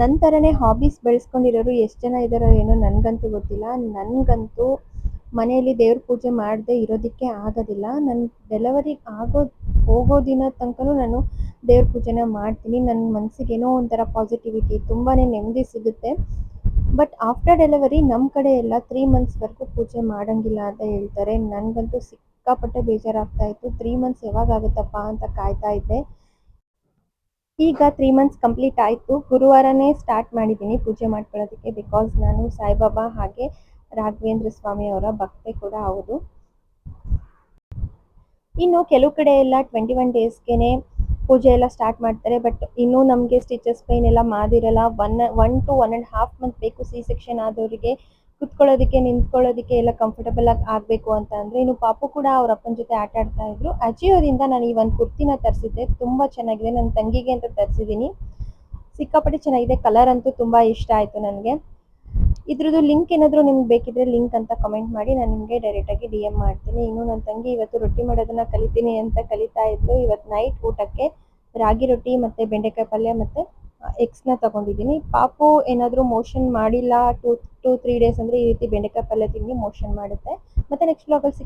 ನನ್ನ ಥರನೇ ಹಾಬೀಸ್ ಬೆಳೆಸ್ಕೊಂಡಿರೋರು ಎಷ್ಟು ಜನ ಇದ್ದಾರೋ ಏನೋ ನನಗಂತೂ ಗೊತ್ತಿಲ್ಲ. ನನಗಂತೂ ಮನೆಯಲ್ಲಿ ದೇವ್ರ ಪೂಜೆ ಮಾಡದೆ ಇರೋದಕ್ಕೆ ಆಗೋದಿಲ್ಲ. ನನ್ನ ಡೆಲಿವರಿ ಹೋಗೋ ದಿನ ತನಕನೂ ನಾನು ದೇವ್ರ ಪೂಜೆನ ಮಾಡ್ತೀನಿ. ನನ್ನ ಮನಸ್ಸಿಗೆ ಏನೋ ಒಂಥರ ಪಾಸಿಟಿವಿಟಿ, ತುಂಬಾ ನೆಮ್ಮದಿ ಸಿಗುತ್ತೆ. ಬಟ್ ಆಫ್ಟರ್ ಡೆಲಿವರಿ ನಮ್ಮ ಕಡೆ ಎಲ್ಲ 3 ಮಂತ್ಸ್ವರೆಗೂ ಪೂಜೆ ಮಾಡೋಂಗಿಲ್ಲ ಅಂತ ಹೇಳ್ತಾರೆ. ನನಗಂತೂ ಸಿಕ್ಕಾಪಟ್ಟೆ ಬೇಜಾರಾಗ್ತಾ ಇತ್ತು. 3 ಮಂತ್ಸ್ ಯಾವಾಗಾಗುತ್ತಪ್ಪ ಅಂತ ಕಾಯ್ತಾ ಇದ್ದೆ. ಈಗ 3 ಮಂತ್ಸ್ ಕಂಪ್ಲೀಟ್ ಆಯಿತು. ಗುರುವಾರನೇ ಸ್ಟಾರ್ಟ್ ಮಾಡಿದ್ದೀನಿ ಪೂಜೆ ಮಾಡ್ಕೊಳ್ಳೋದಕ್ಕೆ. ಬಿಕಾಸ್ ನಾನು ಸಾಯಿಬಾಬಾ ಹಾಗೆ ರಾಘವೇಂದ್ರ ಸ್ವಾಮಿ ಅವರ ಭಕ್ತೆ ಕೂಡ ಹೌದು. ಇನ್ನು ಕೆಲವು ಕಡೆ ಎಲ್ಲ 21 ಡೇಸ್ಗೆ ಪೂಜೆ ಎಲ್ಲ ಸ್ಟಾರ್ಟ್ ಮಾಡ್ತಾರೆ. ಬಟ್ ಇನ್ನೂ ನಮಗೆ ಸ್ಟಿಚಸ್ ಪೈನ್ ಎಲ್ಲ ಮಾದಿರಲ್ಲ. 1 to 1.5 ಮಂತ್ ಬೇಕು ಸಿ ಸೆಕ್ಷನ್ ಆದವರಿಗೆ ಕುತ್ಕೊಳ್ಳೋದಕ್ಕೆ, ನಿಂತ್ಕೊಳ್ಳೋದಕ್ಕೆ ಎಲ್ಲ ಕಂಫರ್ಟಬಲ್ ಆಗಿ ಆಗಬೇಕು ಅಂತ ಅಂದರೆ. ಇನ್ನು ಪಾಪು ಕೂಡ ಅವ್ರ ಅಪ್ಪನ ಜೊತೆ ಆಟ ಆಡ್ತಾ ಇದ್ರು. ಅಜಿಯೋದಿಂದ ನಾನು ಈ ಒಂದು ಕುರ್ತಿನ ತರಿಸಿದ್ದೆ. ತುಂಬ ಚೆನ್ನಾಗಿದೆ. ನನ್ನ ತಂಗಿಗೆ ಅಂತ ತರಿಸಿದ್ದೀನಿ. ಸಿಕ್ಕಾಪಟ್ಟೆ ಚೆನ್ನಾಗಿದೆ. ಕಲರ್ ಅಂತೂ ತುಂಬ ಇಷ್ಟ ಆಯಿತು ನನಗೆ. ಇದ್ರದ್ದು ಲಿಂಕ್ ಏನಾದರೂ ನಿಮ್ಗೆ ಬೇಕಿದ್ರೆ ಲಿಂಕ್ ಅಂತ ಕಮೆಂಟ್ ಮಾಡಿ, ನಾನು ನಿಮಗೆ ಡೈರೆಕ್ಟಾಗಿ DM ಮಾಡ್ತೀನಿ. ಇನ್ನು ನನ್ನ ತಂಗಿ ಇವತ್ತು ರೊಟ್ಟಿ ಮಾಡೋದನ್ನು ಕಲಿತೀನಿ ಅಂತ ಕಲಿತಾ ಇದ್ಲು. ಇವತ್ತು ನೈಟ್ ಊಟಕ್ಕೆ ರಾಗಿ ರೊಟ್ಟಿ ಮತ್ತು ಬೆಂಡೆಕಾಯಿ ಪಲ್ಯ ಮತ್ತು ಎಗ್ಸ್ನ ತೊಗೊಂಡಿದ್ದೀನಿ. ಪಾಪು ಏನಾದರೂ ಮೋಷನ್ ಮಾಡಿಲ್ಲ 2-3 ಡೇಸ್ ಅಂದರೆ ಈ ರೀತಿ ಬೆಂಡೆಕಾಯಿ ಪಲ್ಯ ತಿಂದು ಮೋಷನ್ ಮಾಡುತ್ತೆ. ಮತ್ತು ನೆಕ್ಸ್ಟ್ ವ್ಲಾಗಲ್ಲಿ